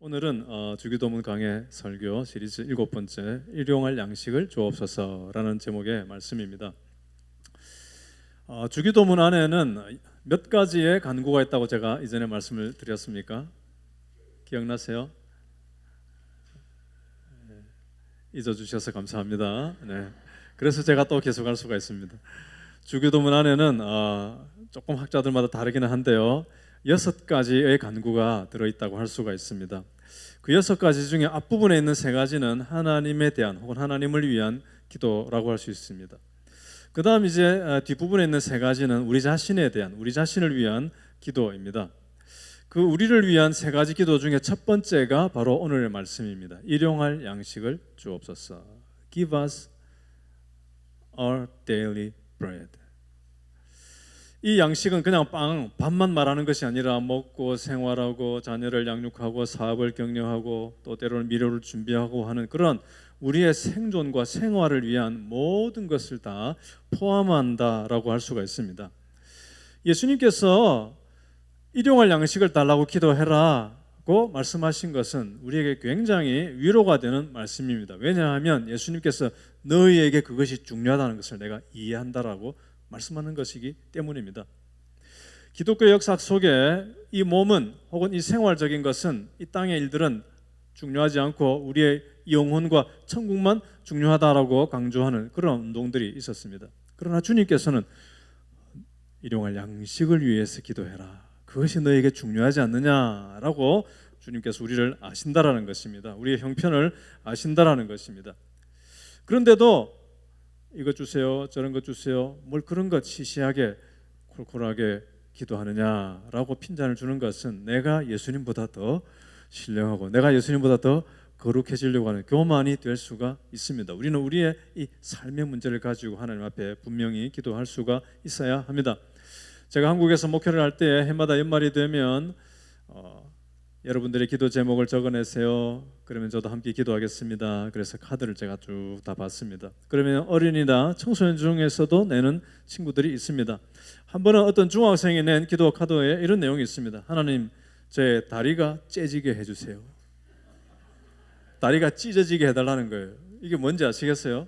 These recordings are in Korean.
오늘은 주기도문 강해 설교 시리즈 7번째 일용할 양식을 주옵소서라는 제목의 말씀입니다. 주기도문 안에는 몇 가지의 간구가 있다고 제가 이전에 말씀을 드렸습니까? 기억나세요? 잊어주셔서 감사합니다. 네. 그래서 제가 또 계속할 수가 있습니다. 주기도문 안에는 조금 학자들마다 다르기는 한데요, 6가지의 간구가 들어있다고 할 수가 있습니다. 그 6가지 중에 앞부분에 있는 3가지는 하나님에 대한 혹은 하나님을 위한 기도라고 할 수 있습니다. 그 다음 이제 뒷부분에 있는 3가지는 우리 자신에 대한, 우리 자신을 위한 기도입니다. 그 우리를 위한 3가지 기도 중에 첫 번째가 바로 오늘의 말씀입니다. 일용할 양식을 주옵소서. Give us our daily bread. 이 양식은 그냥 밥만 말하는 것이 아니라 먹고 생활하고 자녀를 양육하고 사업을 격려하고 또 때로는 미래를 준비하고 하는 그런 우리의 생존과 생활을 위한 모든 것을 다 포함한다라고 할 수가 있습니다. 예수님께서 일용할 양식을 달라고 기도해라고 말씀하신 것은 우리에게 굉장히 위로가 되는 말씀입니다. 왜냐하면 예수님께서 너희에게 그것이 중요하다는 것을 내가 이해한다라고 말씀하는 것이기 때문입니다. 기독교 역사 속에 이 몸은 혹은 이 생활적인 것은, 이 땅의 일들은 중요하지 않고 우리의 영혼과 천국만 중요하다라고 강조하는 그런 운동들이 있었습니다. 그러나 주님께서는 일용할 양식을 위해서 기도해라, 그것이 너에게 중요하지 않느냐라고 주님께서 우리를 아신다라는 것입니다. 우리의 형편을 아신다라는 것입니다. 그런데도 이것 주세요, 저런 것 주세요, 뭘 그런 것 시시하게 콜콜하게 기도하느냐라고 핀잔을 주는 것은 내가 예수님보다 더 신령하고 내가 예수님보다 더 거룩해지려고 하는 교만이 될 수가 있습니다. 우리는 우리의 이 삶의 문제를 가지고 하나님 앞에 분명히 기도할 수가 있어야 합니다. 제가 한국에서 목회를 할 때 해마다 연말이 되면 여러분들의 기도 제목을 적어내세요. 그러면 저도 함께 기도하겠습니다. 그래서 카드를 제가 쭉 다 받습니다. 그러면 어린이나 청소년 중에서도 내는 친구들이 있습니다. 한 번은 어떤 중학생이 낸 기도 카드에 이런 내용이 있습니다. 하나님, 제 다리가 째지게 해주세요. 다리가 찢어지게 해달라는 거예요. 이게 뭔지 아시겠어요?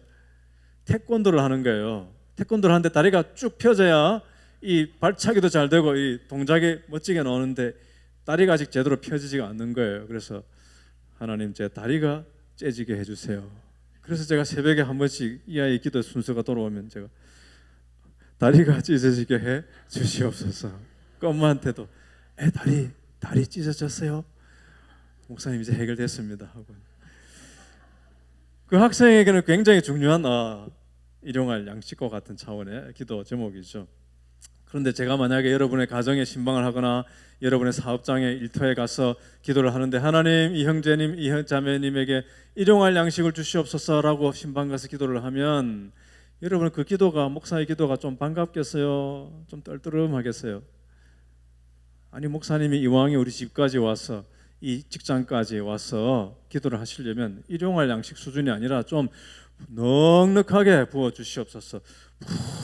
태권도를 하는 거예요. 태권도를 하는데 다리가 쭉 펴져야 이 발차기도 잘 되고 이 동작이 멋지게 나오는데 다리가 아직 제대로 펴지지가 않는 거예요. 그래서 하나님, 제 다리가 째지게 해주세요. 그래서 제가 새벽에 한 번씩 이 아이 기도 순서가 돌아오면 제가 다리가 찢어지게 해 주시옵소서. 그 엄마한테도 다리 찢어졌어요? 목사님, 이제 해결됐습니다 하고. 그 학생에게는 굉장히 중요한 일용할 양식과 같은 차원의 기도 제목이죠. 그런데 제가 만약에 여러분의 가정에 신방을 하거나 여러분의 사업장에 일터에 가서 기도를 하는데 하나님, 이 형제님, 이 자매님에게 일용할 양식을 주시옵소서라고 신방 가서 기도를 하면 여러분 그 기도가, 목사의 기도가 좀 반갑겠어요? 좀 떨떠름하겠어요? 아니, 목사님이 이왕에 우리 집까지 와서 이 직장까지 와서 기도를 하시려면 일용할 양식 수준이 아니라 좀 넉넉하게 부어 주시옵소서,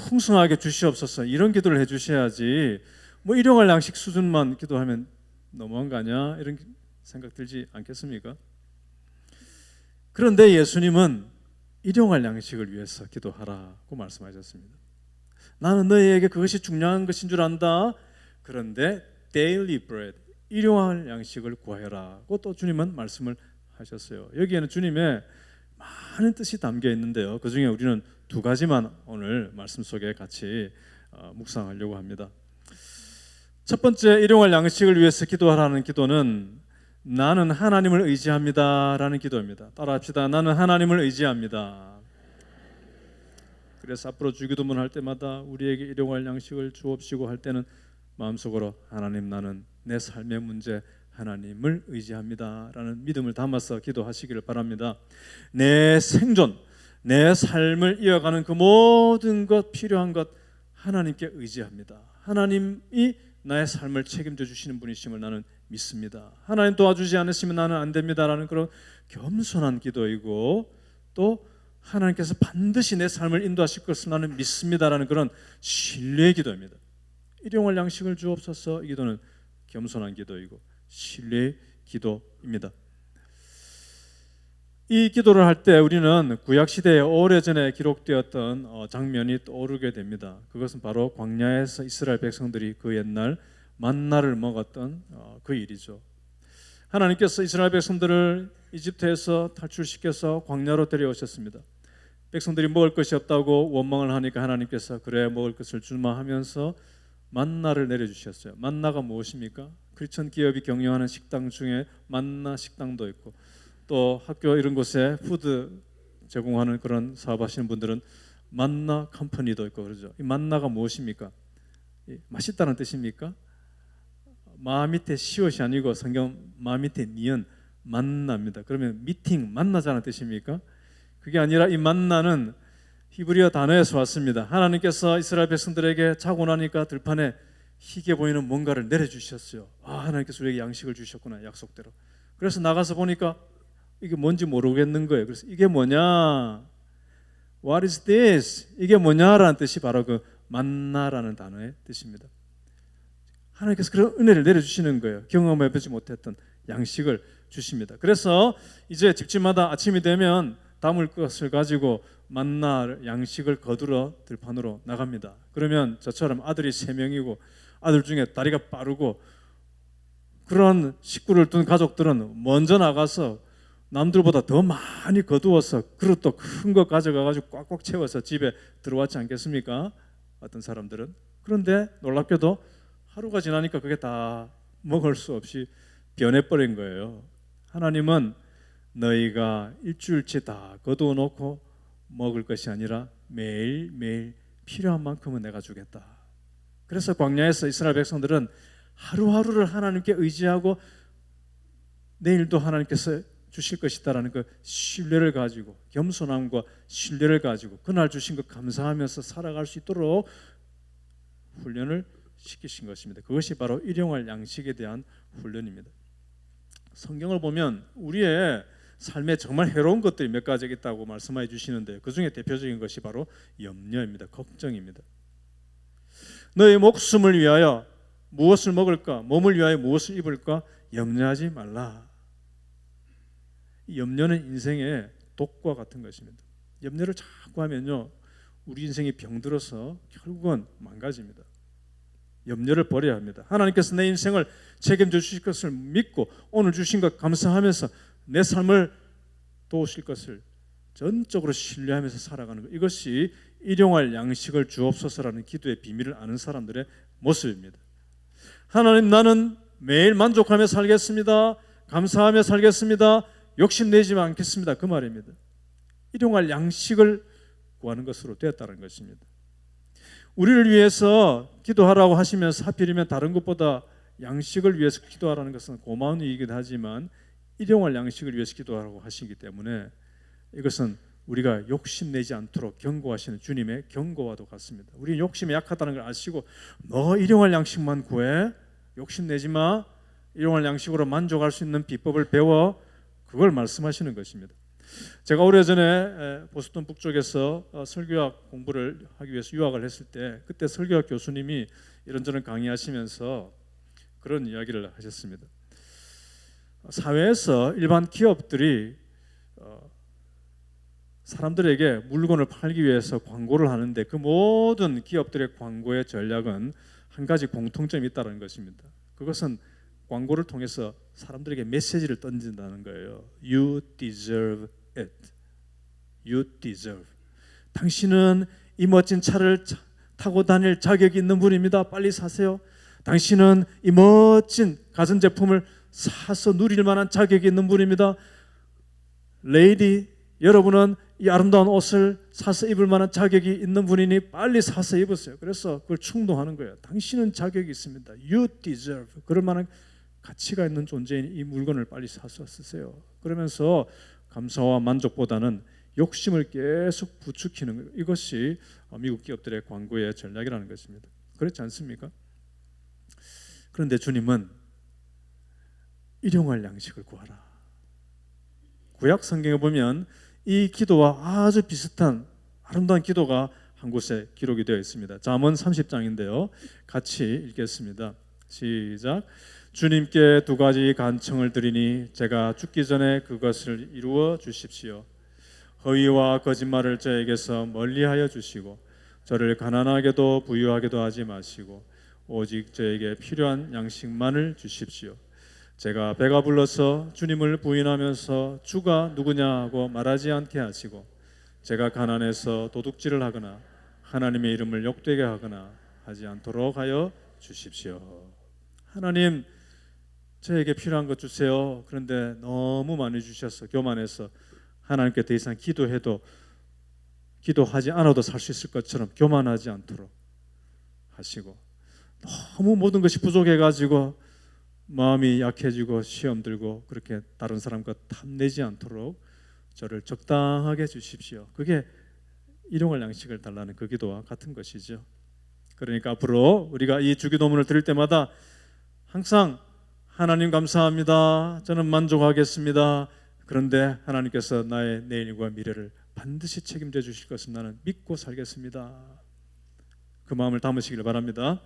풍성하게 주시옵소서, 이런 기도를 해주셔야지 뭐 일용할 양식 수준만 기도하면 너무한 거 아니야? 이런 생각 들지 않겠습니까? 그런데 예수님은 일용할 양식을 위해서 기도하라고 말씀하셨습니다. 나는 너희에게 그것이 중요한 것인 줄 안다. 그런데 daily bread, 일용할 양식을 구하여라고 또 주님은 말씀을 하셨어요. 여기에는 주님의 많은 뜻이 담겨 있는데요, 그 중에 우리는 2가지만 오늘 말씀 속에 같이 묵상하려고 합니다. 첫 번째, 일용할 양식을 위해서 기도하라는 기도는 나는 하나님을 의지합니다 라는 기도입니다. 따라합시다. 나는 하나님을 의지합니다. 그래서 앞으로 주기도문 할 때마다 우리에게 일용할 양식을 주옵시고 할 때는 마음속으로 하나님, 나는 내 삶의 문제 하나님을 의지합니다 라는 믿음을 담아서 기도하시기를 바랍니다. 내 생존, 내 삶을 이어가는 그 모든 것, 필요한 것 하나님께 의지합니다. 하나님이 나의 삶을 책임져 주시는 분이심을 나는 믿습니다. 하나님 도와주지 않으시면 나는 안 됩니다 라는 그런 겸손한 기도이고, 또 하나님께서 반드시 내 삶을 인도하실 것을 나는 믿습니다 라는 그런 신뢰의 기도입니다. 일용할 양식을 주옵소서, 이 기도는 겸손한 기도이고 신뢰의 기도입니다. 이 기도를 할 때 우리는 구약 시대에 오래전에 기록되었던 장면이 떠오르게 됩니다. 그것은 바로 광야에서 이스라엘 백성들이 그 옛날 만나를 먹었던 그 일이죠. 하나님께서 이스라엘 백성들을 이집트에서 탈출시켜서 광야로 데려오셨습니다. 백성들이 먹을 것이 없다고 원망을 하니까 하나님께서 그래 먹을 것을 주마 하면서 만나를 내려주셨어요. 만나가 무엇입니까? 크리스천 기업이 경영하는 식당 중에 만나 식당도 있고, 또 학교 이런 곳에 푸드 제공하는 그런 사업하시는 분들은 만나 컴퍼니도 있고 그러죠. 이 만나가 무엇입니까? 맛있다는 뜻입니까? 마 밑에 시옷이 아니고 성경 마 밑에 니은 만나입니다. 그러면 미팅 만나자는 뜻입니까? 그게 아니라 이 만나는 히브리어 단어에서 왔습니다. 하나님께서 이스라엘 백성들에게 자고 나니까 들판에 희게 보이는 뭔가를 내려주셨어요. 하나님께서 우리에게 양식을 주셨구나, 약속대로. 그래서 나가서 보니까 이게 뭔지 모르겠는 거예요. 그래서 이게 뭐냐? What is this? 이게 뭐냐라는 뜻이 바로 그 만나라는 단어의 뜻입니다. 하나님께서 그런 은혜를 내려주시는 거예요. 경험해보지 못했던 양식을 주십니다. 그래서 이제 집집마다 아침이 되면 담을 것을 가지고 만나 양식을 거두러 들판으로 나갑니다. 그러면 저처럼 아들이 3명이고 아들 중에 다리가 빠르고 그런 식구를 둔 가족들은 먼저 나가서 남들보다 더 많이 거두어서 그릇도 큰 거 가져가가지고 꽉꽉 채워서 집에 들어왔지 않겠습니까? 어떤 사람들은. 그런데 놀랍게도 하루가 지나니까 그게 다 먹을 수 없이 변해버린 거예요. 하나님은 너희가 일주일치 다 거두어 놓고 먹을 것이 아니라 매일매일 필요한 만큼은 내가 주겠다. 그래서 광야에서 이스라엘 백성들은 하루하루를 하나님께 의지하고 내일도 하나님께서 주실 것이다라는 그 신뢰를 가지고, 겸손함과 신뢰를 가지고 그날 주신 것 감사하면서 살아갈 수 있도록 훈련을 시키신 것입니다. 그것이 바로 일용할 양식에 대한 훈련입니다. 성경을 보면 우리의 삶에 정말 해로운 것들이 몇 가지 있다고 말씀해 주시는데 그 중에 대표적인 것이 바로 염려입니다. 걱정입니다. 너의 목숨을 위하여 무엇을 먹을까? 몸을 위하여 무엇을 입을까? 염려하지 말라. 이 염려는 인생의 독과 같은 것입니다. 염려를 자꾸 하면요, 우리 인생이 병들어서 결국은 망가집니다. 염려를 버려야 합니다. 하나님께서 내 인생을 책임져 주실 것을 믿고 오늘 주신 것 감사하면서 내 삶을 도우실 것을 전적으로 신뢰하면서 살아가는 것, 이것이 일용할 양식을 주옵소서라는 기도의 비밀을 아는 사람들의 모습입니다. 하나님, 나는 매일 만족하며 살겠습니다. 감사하며 살겠습니다. 욕심내지 않겠습니다. 그 말입니다. 일용할 양식을 구하는 것으로 되었다는 것입니다. 우리를 위해서 기도하라고 하시면서 하필이면 다른 것보다 양식을 위해서 기도하라는 것은 고마운 일이기도 하지만 일용할 양식을 위해서 기도하라고 하시기 때문에 이것은 우리가 욕심내지 않도록 경고하시는 주님의 경고와도 같습니다. 우리 욕심에 약하다는 걸 아시고 너 일용할 양식만 구해, 욕심내지 마, 일용할 양식으로 만족할 수 있는 비법을 배워, 그걸 말씀하시는 것입니다. 제가 오래전에 보스턴 북쪽에서 설교학 공부를 하기 위해서 유학을 했을 때 그때 설교학 교수님이 이런저런 강의하시면서 그런 이야기를 하셨습니다. 사회에서 일반 기업들이 사람들에게 물건을 팔기 위해서 광고를 하는데 그 모든 기업들의 광고의 전략은 한 가지 공통점이 있다는 것입니다. 그것은 광고를 통해서 사람들에게 메시지를 던진다는 거예요. You deserve it. You deserve. 당신은 이 멋진 차를 타고 다닐 자격이 있는 분입니다. 빨리 사세요. 당신은 이 멋진 가전제품을 사서 누릴 만한 자격이 있는 분입니다. 레이디, 여러분은 이 아름다운 옷을 사서 입을 만한 자격이 있는 분이니 빨리 사서 입으세요. 그래서 그걸 충동하는 거예요. 당신은 자격이 있습니다. You deserve. 그럴 만한 가치가 있는 존재인 이 물건을 빨리 사서 쓰세요. 그러면서 감사와 만족보다는 욕심을 계속 부추기는 거예요. 이것이 미국 기업들의 광고의 전략이라는 것입니다. 그렇지 않습니까? 그런데 주님은 일용할 양식을 구하라. 구약 성경에 보면 이 기도와 아주 비슷한 아름다운 기도가 한 곳에 기록이 되어 있습니다. 잠언 30장인데요. 같이 읽겠습니다. 시작. 주님께 두 가지 간청을 드리니 제가 죽기 전에 그것을 이루어 주십시오. 허위와 거짓말을 저에게서 멀리하여 주시고 저를 가난하게도 부유하게도 하지 마시고 오직 저에게 필요한 양식만을 주십시오. 제가 배가 불러서 주님을 부인하면서 주가 누구냐 하고 말하지 않게 하시고 제가 가난해서 도둑질을 하거나 하나님의 이름을 욕되게 하거나 하지 않도록 하여 주십시오. 하나님, 저에게 필요한 것 주세요. 그런데 너무 많이 주셔서 교만해서 하나님께 더 이상 기도하지 않아도 살 수 있을 것처럼 교만하지 않도록 하시고, 너무 모든 것이 부족해가지고 마음이 약해지고 시험 들고 그렇게 다른 사람과 탐내지 않도록 저를 적당하게 주십시오. 그게 일용할 양식을 달라는 그 기도와 같은 것이죠. 그러니까 앞으로 우리가 이 주기도문을 드릴 때마다 항상 하나님 감사합니다. 저는 만족하겠습니다. 그런데 하나님께서 나의 내일과 미래를 반드시 책임져 주실 것을 나는 믿고 살겠습니다. 그 마음을 담으시길 바랍니다.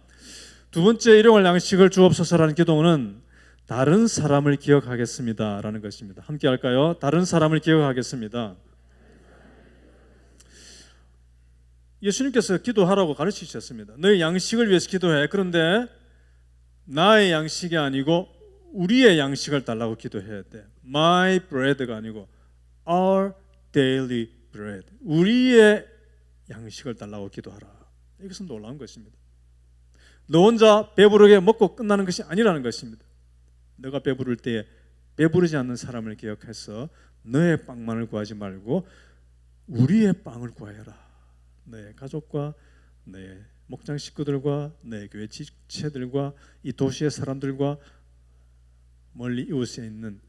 두 번째, 일용할 양식을 주옵소서라는 기도는 다른 사람을 기억하겠습니다 라는 것입니다. 함께 할까요? 다른 사람을 기억하겠습니다. 예수님께서 기도하라고 가르치셨습니다. 너의 양식을 위해서 기도해. 그런데 나의 양식이 아니고 우리의 양식을 달라고 기도해야 돼. My bread가 아니고 our daily bread. 우리의 양식을 달라고 기도하라. 이것은 놀라운 것입니다. 너 혼자 배부르게 먹고 끝나는 것이 아니라는 것입니다. 너가 배부를 때에 배부르지 않는 사람을 기억해서 너의 빵만을 구하지 말고 우리의 빵을 구하여라. 너의 가족과 너의 목장 식구들과 너의 교회 지체들과 이 도시의 사람들과 멀리 이웃에 있는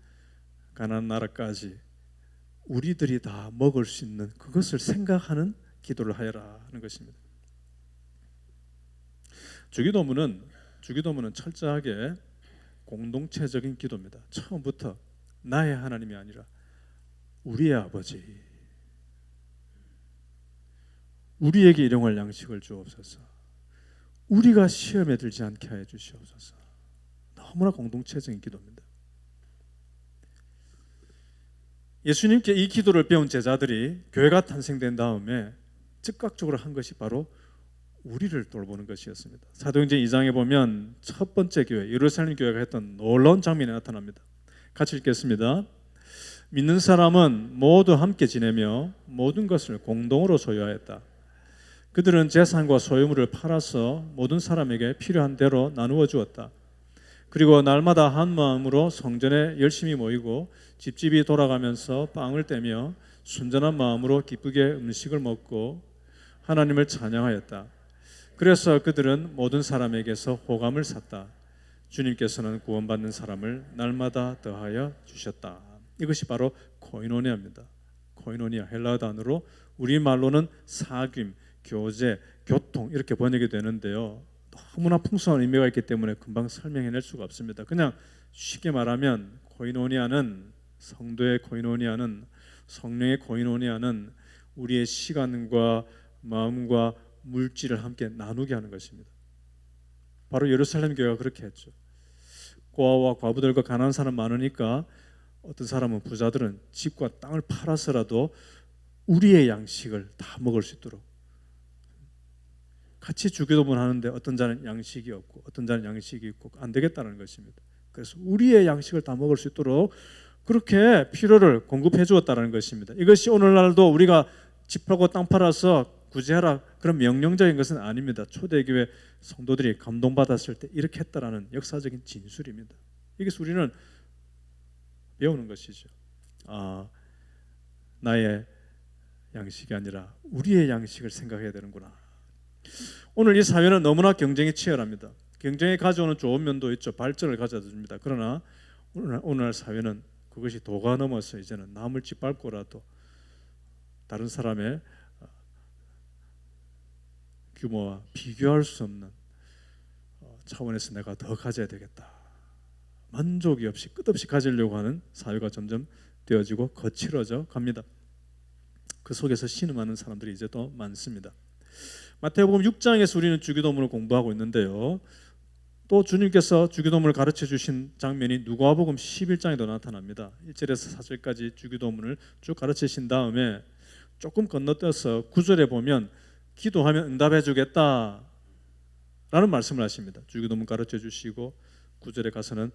가나안 나라까지 우리들이 다 먹을 수 있는 그것을 생각하는 기도를 하여라 하는 것입니다. 주기도문은 철저하게 공동체적인 기도입니다. 처음부터 나의 하나님이 아니라 우리의 아버지, 우리에게 일용할 양식을 주옵소서. 우리가 시험에 들지 않게 하여 주시옵소서. 너무나 공동체적인 기도입니다. 예수님께 이 기도를 배운 제자들이 교회가 탄생된 다음에 즉각적으로 한 것이 바로 우리를 돌보는 것이었습니다. 사도행전 2장에 보면 첫 번째 교회 예루살렘 교회가 했던 놀라운 장면이 나타납니다. 같이 읽겠습니다. 믿는 사람은 모두 함께 지내며 모든 것을 공동으로 소유하였다. 그들은 재산과 소유물을 팔아서 모든 사람에게 필요한 대로 나누어 주었다. 그리고 날마다 한 마음으로 성전에 열심히 모이고 집집이 돌아가면서 빵을 떼며 순전한 마음으로 기쁘게 음식을 먹고 하나님을 찬양하였다. 그래서 그들은 모든 사람에게서 호감을 샀다. 주님께서는 구원받는 사람을 날마다 더하여 주셨다. 이것이 바로 코이노니아입니다. 코이노니아, 헬라어 단어로 우리말로는 사귐, 교제, 교통 이렇게 번역이 되는데요. 너무나 풍성한 의미가 있기 때문에 금방 설명해낼 수가 없습니다. 그냥 쉽게 말하면 코이노니아는, 성도의 코이노니아는, 성령의 코이노니아는 우리의 시간과 마음과 물질을 함께 나누게 하는 것입니다. 바로 예루살렘 교회가 그렇게 했죠. 고아와 과부들과 가난한 사람 많으니까 어떤 사람은, 부자들은 집과 땅을 팔아서라도 우리의 양식을 다 먹을 수 있도록 같이 주기도문 하는데 어떤 자는 양식이 없고 어떤 자는 양식이 있고 안 되겠다는 것입니다. 그래서 우리의 양식을 다 먹을 수 있도록 그렇게 필요를 공급해 주었다는 것입니다. 이것이 오늘날도 우리가 집 팔고 땅 팔아서 구제하라 그런 명령적인 것은 아닙니다. 초대교회 성도들이 감동받았을 때 이렇게 했다라는 역사적인 진술입니다. 이것을 우리는 배우는 것이죠. 나의 양식이 아니라 우리의 양식을 생각해야 되는구나. 오늘 이 사회는 너무나 경쟁이 치열합니다. 경쟁이 가져오는 좋은 면도 있죠. 발전을 가져다 줍니다. 그러나 오늘날 사회는 그것이 도가 넘어서 이제는 남을 짓밟고라도 다른 사람의 규모와 비교할 수 없는 차원에서 내가 더 가져야 되겠다. 만족이 없이 끝없이 가지려고 하는 사회가 점점 되어지고 거칠어져 갑니다. 그 속에서 신음하는 사람들이 이제 더 많습니다. 마태복음 6장에서 우리는 주기도문을 공부하고 있는데요. 또 주님께서 주기도문을 가르쳐 주신 장면이 누가복음 11장에도 나타납니다. 1절에서 4절까지 주기도문을 쭉 가르치신 다음에 조금 건너뛰어서 9절에 보면 기도하면 응답해 주겠다 라는 말씀을 하십니다. 주기도문 가르쳐 주시고 9절에 가서는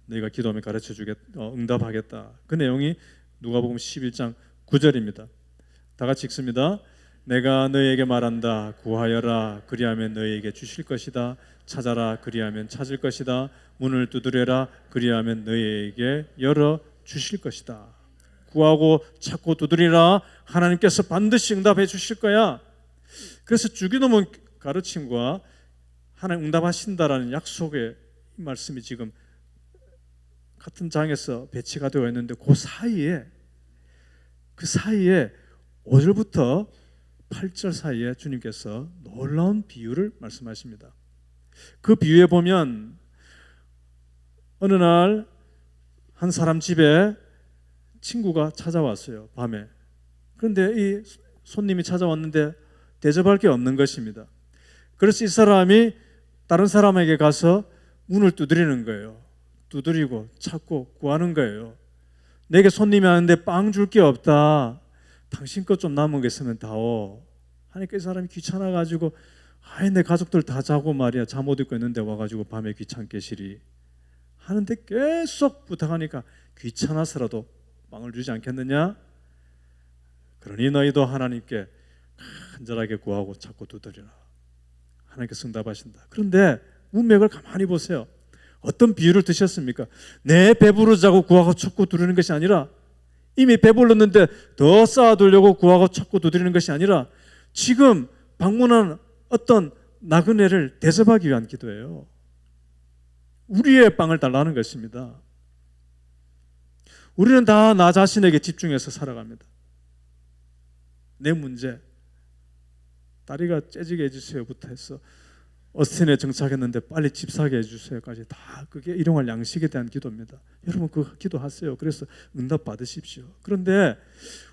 너희가 기도하면 가르쳐 주겠다, 응답하겠다. 그 내용이 누가복음 11장 9절입니다. 다 같이 읽습니다. 내가 너희에게 말한다. 구하여라. 그리하면 너희에게 주실 것이다. 찾아라. 그리하면 찾을 것이다. 문을 두드려라. 그리하면 너희에게 열어 주실 것이다. 구하고 찾고 두드리라. 하나님께서 반드시 응답해 주실 거야. 그래서 주기도문 가르침과 하나님 응답하신다라는 약속의 이 말씀이 지금 같은 장에서 배치가 되어 있는데 그 사이에 5절부터 8절 사이에 주님께서 놀라운 비유를 말씀하십니다. 그 비유에 보면 어느 날 한 사람 집에 친구가 찾아왔어요. 밤에. 그런데 이 손님이 찾아왔는데 대접할 게 없는 것입니다. 그래서 이 사람이 다른 사람에게 가서 문을 두드리는 거예요. 두드리고 찾고 구하는 거예요. 내게 손님이 왔는데 빵 줄 게 없다. 당신 것 좀 남은 게 있으면 다오. 하니까 이 사람이 귀찮아가지고 내 가족들 다 자고 말이야 잠 못 입고 있는데 와가지고 밤에 귀찮게 시리 하는데 계속 부탁하니까 귀찮아서라도 빵을 주지 않겠느냐? 그러니 너희도 하나님께 간절하게 구하고 찾고 두드리라. 하나님께서 응답하신다. 그런데 문맥을 가만히 보세요. 어떤 비유를 드셨습니까? 내 배부르자고 구하고 찾고 두드리는 것이 아니라 이미 배불렀는데 더 쌓아두려고 구하고 찾고 두드리는 것이 아니라 지금 방문한 어떤 나그네를 대접하기 위한 기도예요. 우리의 빵을 달라는 것입니다. 우리는 다 나 자신에게 집중해서 살아갑니다. 내 문제, 다리가 째지게 해주세요부터 해서 어스틴에 정착했는데 빨리 집 사게 해주세요까지 다 그게 일용할 양식에 대한 기도입니다. 여러분 그 기도하세요. 그래서 응답 받으십시오. 그런데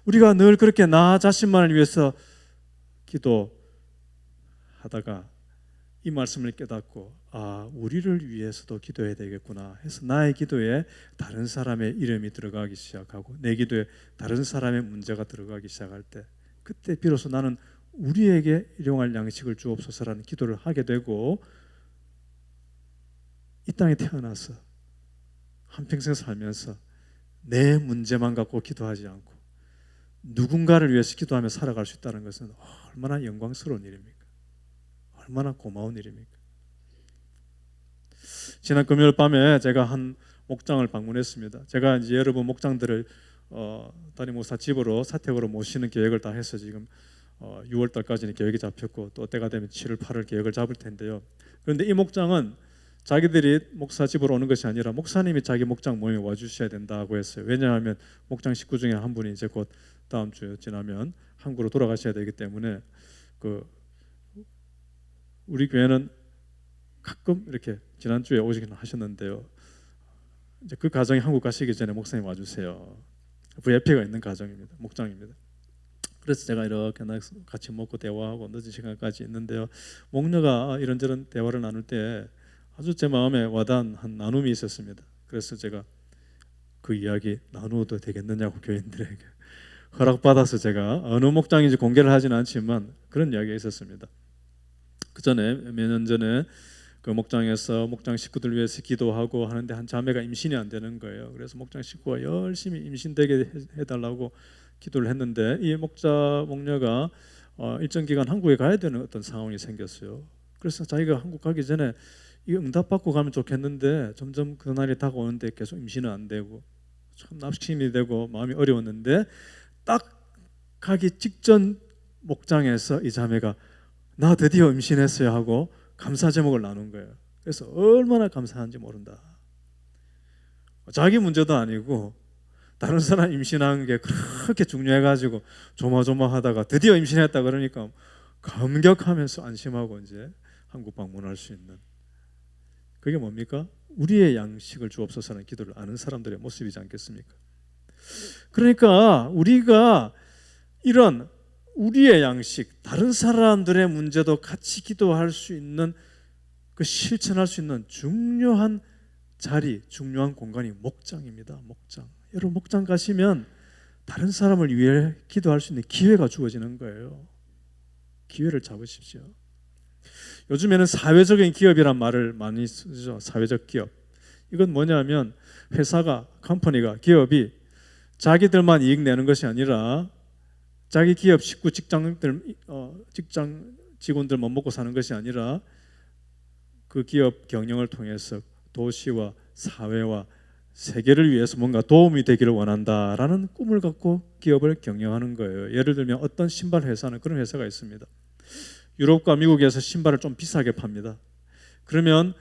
우리가 늘 그렇게 나 자신만을 위해서 기도하다가 이 말씀을 깨닫고 우리를 위해서도 기도해야 되겠구나 해서 나의 기도에 다른 사람의 이름이 들어가기 시작하고 내 기도에 다른 사람의 문제가 들어가기 시작할 때 그때 비로소 나는 우리에게 일용할 양식을 주옵소서라는 기도를 하게 되고 이 땅에 태어나서 한평생 살면서 내 문제만 갖고 기도하지 않고 누군가를 위해서 기도하며 살아갈 수 있다는 것은 얼마나 영광스러운 일입니까? 얼마나 고마운 일입니까? 지난 금요일 밤에 제가 한 목장을 방문했습니다. 제가 이제 여러분 목장들을 담임 목사 집으로 사택으로 모시는 계획을 다 해서 지금 6월 달까지는 계획이 잡혔고 또 때가 되면 7월 8월 계획을 잡을 텐데요. 그런데 이 목장은 자기들이 목사 집으로 오는 것이 아니라 목사님이 자기 목장 모임에 와주셔야 된다고 했어요. 왜냐하면 목장 식구 중에 한 분이 이제 곧 다음 주 지나면 한국으로 돌아가셔야 되기 때문에 우리 교회는 가끔 이렇게 지난주에 오시긴 하셨는데요. 이제 그 가정이 한국 가시기 전에 목사님 와주세요. VIP가 있는 가정입니다. 목장입니다. 그래서 제가 이렇게 같이 먹고 대화하고 늦은 시간까지 있는데요. 목녀가 이런저런 대화를 나눌 때 아주 제 마음에 와닿은 한 나눔이 있었습니다. 그래서 제가 그 이야기 나누어도 되겠느냐고 교인들에게 허락받아서 제가 어느 목장인지 공개를 하지는 않지만 그런 이야기가 있었습니다. 그 전에 몇 년 전에 그 목장에서 목장 식구들 위해서 기도하고 하는데 한 자매가 임신이 안 되는 거예요. 그래서 목장 식구가 열심히 임신되게 해달라고 기도를 했는데 이 목녀가 일정 기간 한국에 가야 되는 어떤 상황이 생겼어요. 그래서 자기가 한국 가기 전에 이 응답받고 가면 좋겠는데 점점 그 날이 다가오는데 계속 임신은 안 되고 참 낙심이 되고 마음이 어려웠는데 딱 가기 직전 목장에서 이 자매가 나 드디어 임신했어요 하고 감사 제목을 나눈 거예요. 그래서 얼마나 감사한지 모른다. 자기 문제도 아니고 다른 사람 임신한 게 그렇게 중요해가지고 조마조마하다가 드디어 임신했다 그러니까 감격하면서 안심하고 이제 한국 방문할 수 있는 그게 뭡니까? 우리의 양식을 주옵소서라는 기도를 아는 사람들의 모습이지 않겠습니까? 그러니까 우리가 이런 우리의 양식, 다른 사람들의 문제도 같이 기도할 수 있는 그 실천할 수 있는 중요한 자리, 중요한 공간이 목장입니다. 목장. 여러분 목장 가시면 다른 사람을 위해 기도할 수 있는 기회가 주어지는 거예요. 기회를 잡으십시오. 요즘에는 사회적인 기업이란 말을 많이 쓰죠. 사회적 기업. 이건 뭐냐면 회사가, 컴퍼니가, 기업이 자기들만 이익 내는 것이 아니라 자기 기업 식구 직장 직원들만 먹고 사는 것이 아니라 그 기업 경영을 통해서 도시와 사회와 세계를 위해서 뭔가 도움이 되기를 원한다라는 꿈을 갖고 기업을 경영하는 거예요. 예를 들면 어떤 신발 회사는 그런 회사가 있습니다. 유럽과 미국에서 신발을 좀 비싸게 팝니다. 그러면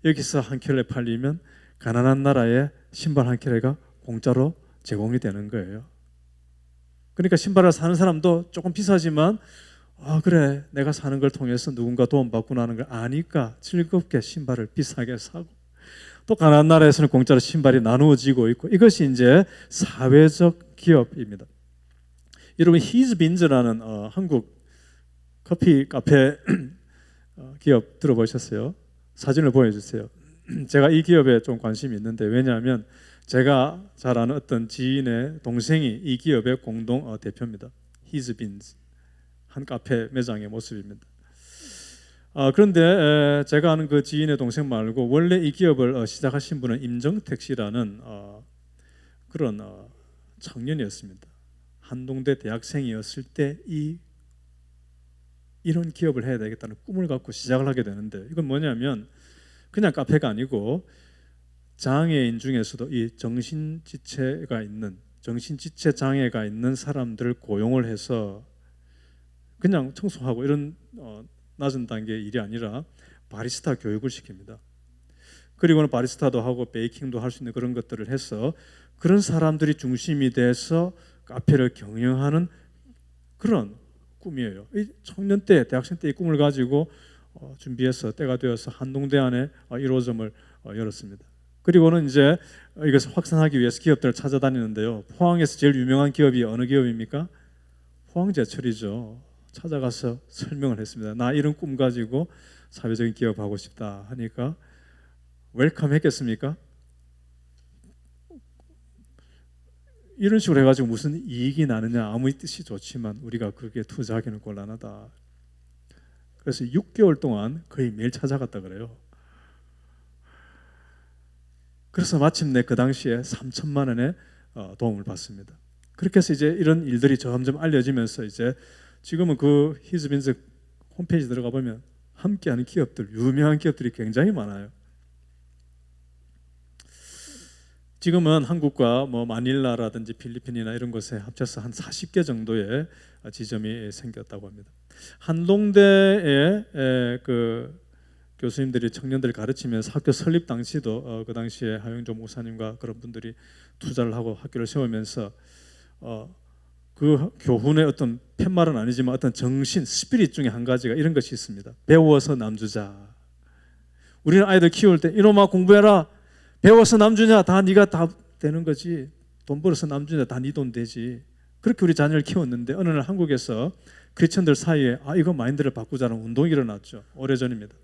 여기서 한 켤레 팔리면 가난한 나라에 신발 한 켤레가 공짜로 제공이 되는 거예요. 그러니까 신발을 사는 사람도 조금 비싸지만 그래 내가 사는 걸 통해서 누군가 도움받구나 하는 걸 아니까 즐겁게 신발을 비싸게 사고, 또 가난한 나라에서는 공짜로 신발이 나누어지고 있고, 이것이 이제 사회적 기업입니다. 여러분 히즈빈즈라는 한국 커피 카페 기업 들어보셨어요? 사진을 보여주세요. 제가 이 기업에 좀 관심이 있는데, 왜냐하면 제가 잘 아는 어떤 지인의 동생이 이 기업의 공동 대표입니다. 히즈빈즈 한 카페 매장의 모습입니다. 그런데 제가 아는 그 지인의 동생 말고 원래 이 기업을 시작하신 분은 임정택 씨라는 그런 청년이었습니다. 한동대 대학생이었을 때 이런 기업을 해야 되겠다는 꿈을 갖고 시작을 하게 되는데, 이건 뭐냐면 그냥 카페가 아니고 장애인 중에서도 이 정신지체 장애가 있는 사람들을 고용을 해서 그냥 청소하고 이런 낮은 단계의 일이 아니라 바리스타 교육을 시킵니다. 그리고는 바리스타도 하고 베이킹도 할 수 있는 그런 것들을 해서 그런 사람들이 중심이 돼서 카페를 경영하는 그런 꿈이에요. 이 청년 때, 대학생 때 이 꿈을 가지고 준비해서 때가 되어서 한동대 안에 1호점을 열었습니다. 그리고는 이제 이것을 확산하기 위해서 기업들을 찾아다니는데요. 포항에서 제일 유명한 기업이 어느 기업입니까? 포항제철이죠. 찾아가서 설명을 했습니다. 나 이런 꿈 가지고 사회적인 기업 하고 싶다 하니까 웰컴 했겠습니까? 이런 식으로 해가지고 무슨 이익이 나느냐, 아무리 뜻이 좋지만 우리가 그렇게 투자하기는 곤란하다. 그래서 6개월 동안 거의 매일 찾아갔다 그래요. 그래서 마침내 그 당시에 3천만 원의 도움을 받습니다. 그렇게 해서 이제 이런 일들이 점점 알려지면서 이제 지금은 그 히즈빈즈 홈페이지 들어가 보면 함께하는 기업들, 유명한 기업들이 굉장히 많아요. 지금은 한국과 마닐라라든지 필리핀이나 이런 곳에 합쳐서 한 40개 정도의 지점이 생겼다고 합니다. 한동대에 그 교수님들이 청년들을 가르치면서 학교 설립 당시도 그 당시에 하영조 목사님과 그런 분들이 투자를 하고 학교를 세우면서 그 교훈의 어떤 팻말은 아니지만 어떤 정신, 스피릿 중에 한 가지가 이런 것이 있습니다. 배워서 남주자. 우리는 아이들 키울 때 이놈아 공부해라. 배워서 남주냐 다 네가 다 되는 거지. 돈 벌어서 남주냐 다 네 돈 되지. 그렇게 우리 자녀를 키웠는데 어느 날 한국에서 크리스천들 사이에 이거 마인드를 바꾸자는 운동이 일어났죠. 오래전입니다.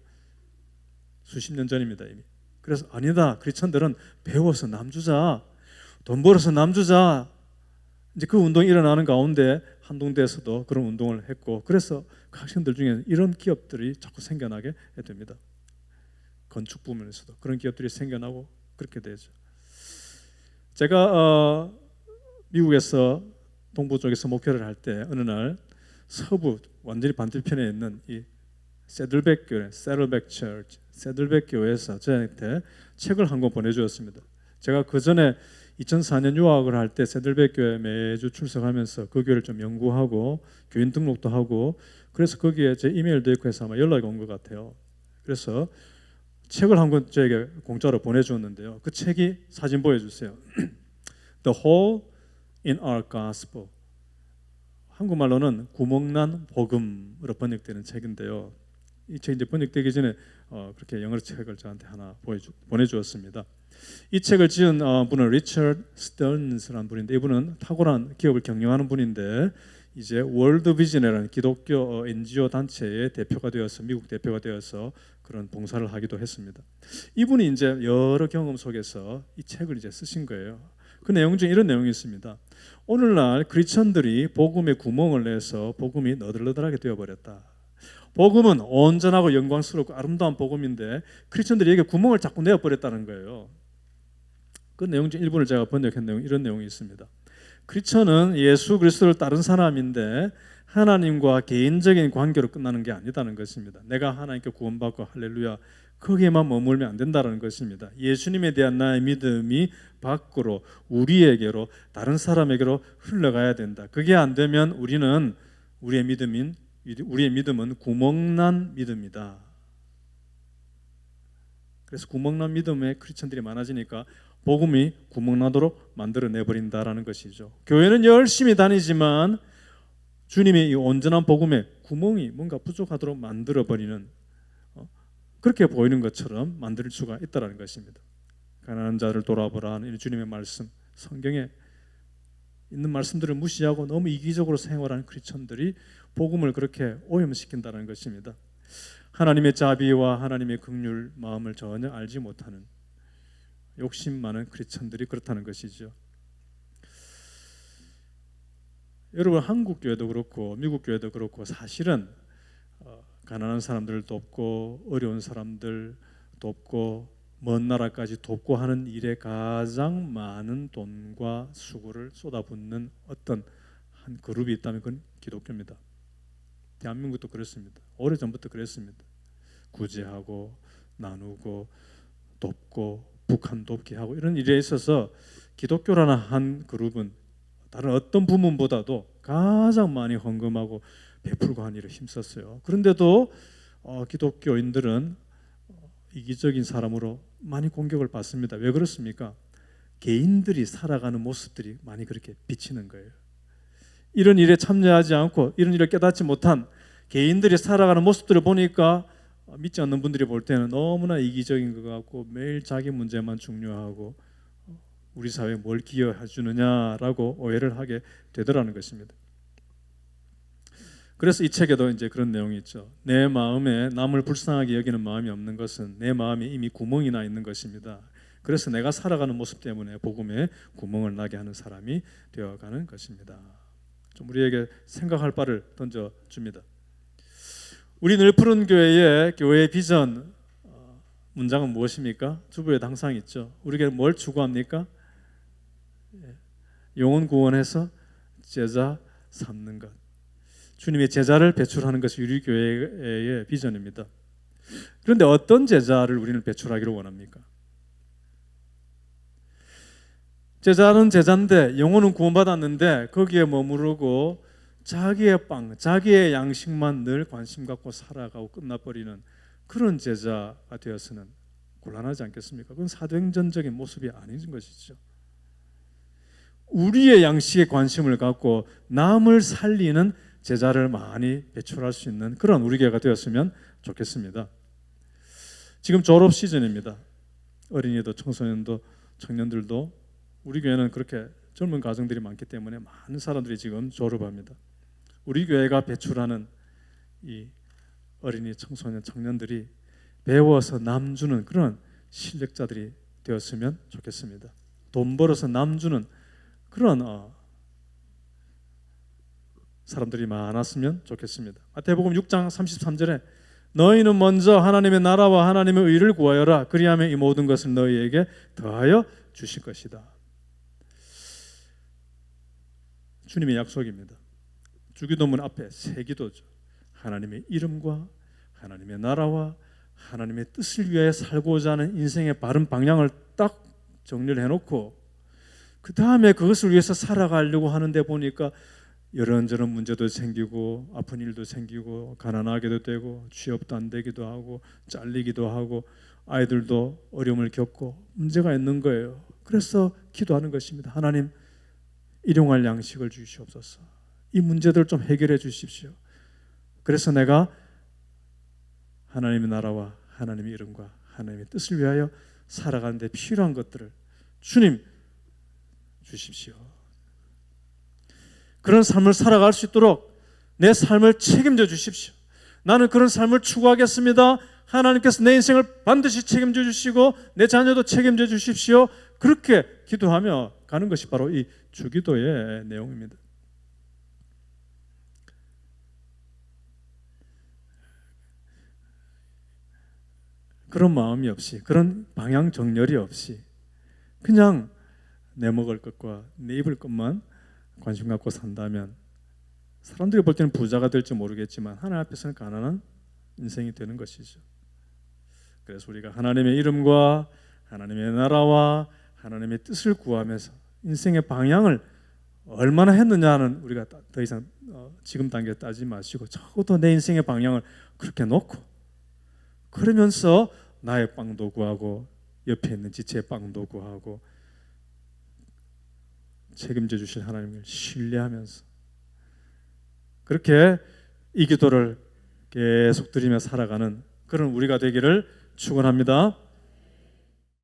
수십 년 전입니다 이미. 그래서 아니다. 크리스천들은 배워서 남주자. 돈 벌어서 남주자. 이제 그 운동이 일어나는 가운데 한동대에서도 그런 운동을 했고, 그래서 그 학생들 중에 이런 기업들이 자꾸 생겨나게 됩니다. 건축 부문에서도 그런 기업들이 생겨나고 그렇게 되죠. 제가 미국에서 동부 쪽에서 목회를 할 때 어느 날 서부 완전히 반대편에 있는 이 세들백 교회, 세들백 교회에서 저한테 책을 한 권 보내주었습니다. 제가 그 전에 2004년 유학을 할 때 세들백 교회 매주 출석하면서 그 교회를 좀 연구하고 교인 등록도 하고, 그래서 거기에 제 이메일도 있고 해서 아마 연락이 온 것 같아요. 그래서 책을 한 권 저에게 공짜로 보내주었는데요. 그 책이 사진 보여주세요. The Hole in Our Gospel. 한국말로는 구멍난 복음으로 번역되는 책인데요. 이 책이 이제 번역되기 전에 그렇게 영어 책을 저한테 하나 보내주었습니다. 이 책을 지은 분은 리처드 스턴스라는 분인데, 이분은 탁월한 기업을 경영하는 분인데 이제 월드 비전이라는 기독교 NGO 단체의 대표가 되어서 미국 대표가 되어서 그런 봉사를 하기도 했습니다. 이분이 이제 여러 경험 속에서 이 책을 이제 쓰신 거예요. 그 내용 중에 이런 내용이 있습니다. 오늘날 크리스천들이 복음에 구멍을 내서 복음이 너덜너덜하게 되어버렸다. 복음은 온전하고 영광스럽고 아름다운 복음인데 크리스천들이 여기에 구멍을 자꾸 내어버렸다는 거예요. 그 내용 중 일부를 제가 번역한 내용, 이런 내용이 있습니다. 크리스천은 예수 그리스도를 따른 사람인데 하나님과 개인적인 관계로 끝나는 게 아니다는 것입니다. 내가 하나님께 구원받고 할렐루야 거기에만 머물면 안 된다는 것입니다. 예수님에 대한 나의 믿음이 밖으로 우리에게로 다른 사람에게로 흘러가야 된다. 그게 안 되면 우리의 믿음은 구멍난 믿음이다. 그래서 구멍난 믿음의 크리스천들이 많아지니까 복음이 구멍나도록 만들어내버린다라는 것이죠. 교회는 열심히 다니지만 주님의 이 온전한 복음에 구멍이 뭔가 부족하도록 만들어버리는 그렇게 보이는 것처럼 만들 수가 있다는 것입니다. 가난한 자를 돌아보라 하는 주님의 말씀, 성경에 있는 말씀들을 무시하고 너무 이기적으로 생활하는 크리스천들이 복음을 그렇게 오염시킨다는 것입니다. 하나님의 자비와 하나님의 긍휼 마음을 전혀 알지 못하는 욕심 많은 크리스천들이 그렇다는 것이죠. 여러분 한국 교회도 그렇고 미국 교회도 그렇고 사실은 가난한 사람들을 돕고 어려운 사람들 돕고 먼 나라까지 돕고 하는 일에 가장 많은 돈과 수고를 쏟아붓는 어떤 한 그룹이 있다면 그건 기독교입니다. 대한민국도 그렇습니다. 오래전부터 그랬습니다. 구제하고 나누고 돕고 북한 돕기 하고 이런 일에 있어서 기독교라는 한 그룹은 다른 어떤 부문보다도 가장 많이 헌금하고 베풀고 한 일에 힘썼어요. 그런데도 기독교인들은 이기적인 사람으로 많이 공격을 받습니다. 왜 그렇습니까? 개인들이 살아가는 모습들이 많이 그렇게 비치는 거예요. 이런 일에 참여하지 않고 이런 일을 깨닫지 못한 개인들이 살아가는 모습들을 보니까 믿지 않는 분들이 볼 때는 너무나 이기적인 것 같고 매일 자기 문제만 중요하고 우리 사회에 뭘 기여해 주느냐라고 오해를 하게 되더라는 것입니다. 그래서 이 책에도 이제 그런 내용이 있죠. 내 마음에 남을 불쌍하게 여기는 마음이 없는 것은 내 마음에 이미 구멍이 나 있는 것입니다. 그래서 내가 살아가는 모습 때문에 복음에 구멍을 나게 하는 사람이 되어가는 것입니다. 좀 우리에게 생각할 바를 던져줍니다. 우리 늘푸른 교회의 교회 비전 문장은 무엇입니까? 주부에도 항상 있죠. 우리에게 뭘 추구합니까? 영혼 구원해서 제자 삼는 것. 주님의 제자를 배출하는 것이 우리 교회의 비전입니다. 그런데 어떤 제자를 우리는 배출하기를 원합니까? 제자는 제자인데 영혼은 구원받았는데 거기에 머무르고 자기의 빵, 자기의 양식만 늘 관심 갖고 살아가고 끝나버리는 그런 제자가 되어서는 곤란하지 않겠습니까? 그건 사도행전적인 모습이 아닌 것이죠. 우리의 양식에 관심을 갖고 남을 살리는 제자를 많이 배출할 수 있는 그런 우리 교회가 되었으면 좋겠습니다. 지금 졸업 시즌입니다. 어린이도 청소년도 청년들도 우리 교회는 그렇게 젊은 가정들이 많기 때문에 많은 사람들이 지금 졸업합니다. 우리 교회가 배출하는 이 어린이 청소년 청년들이 배워서 남 주는 그런 실력자들이 되었으면 좋겠습니다. 돈 벌어서 남 주는 그런 사람들이 많았으면 좋겠습니다. 마태복음 6장 33절에 너희는 먼저 하나님의 나라와 하나님의 의를 구하여라. 그리하면 이 모든 것을 너희에게 더하여 주실 것이다. 주님의 약속입니다. 주기도문 앞에 세 기도죠. 하나님의 이름과 하나님의 나라와 하나님의 뜻을 위해 살고자 하는 인생의 바른 방향을 딱 정리를 해놓고 그 다음에 그것을 위해서 살아가려고 하는데 보니까 이런저런 문제도 생기고 아픈 일도 생기고 가난하게도 되고 취업도 안 되기도 하고 잘리기도 하고 아이들도 어려움을 겪고 문제가 있는 거예요. 그래서 기도하는 것입니다. 하나님 일용할 양식을 주시옵소서. 이 문제들을 좀 해결해 주십시오. 그래서 내가 하나님의 나라와 하나님의 이름과 하나님의 뜻을 위하여 살아가는 데 필요한 것들을 주님 주십시오. 그런 삶을 살아갈 수 있도록 내 삶을 책임져 주십시오. 나는 그런 삶을 추구하겠습니다. 하나님께서 내 인생을 반드시 책임져 주시고 내 자녀도 책임져 주십시오. 그렇게 기도하며 가는 것이 바로 이 주기도의 내용입니다. 그런 마음이 없이, 그런 방향 정렬이 없이 그냥 내 먹을 것과 내 입을 것만 관심 갖고 산다면 사람들이 볼 때는 부자가 될지 모르겠지만 하나님 앞에서는 가난한 인생이 되는 것이죠. 그래서 우리가 하나님의 이름과 하나님의 나라와 하나님의 뜻을 구하면서 인생의 방향을 얼마나 했느냐는 우리가 더 이상 지금 단계에 따지지 마시고 적어도 내 인생의 방향을 그렇게 놓고 그러면서 나의 빵도 구하고 옆에 있는 지체의 빵도 구하고 책임져 주실 하나님을 신뢰하면서 그렇게 이 기도를 계속 드리며 살아가는 그런 우리가 되기를 축원합니다.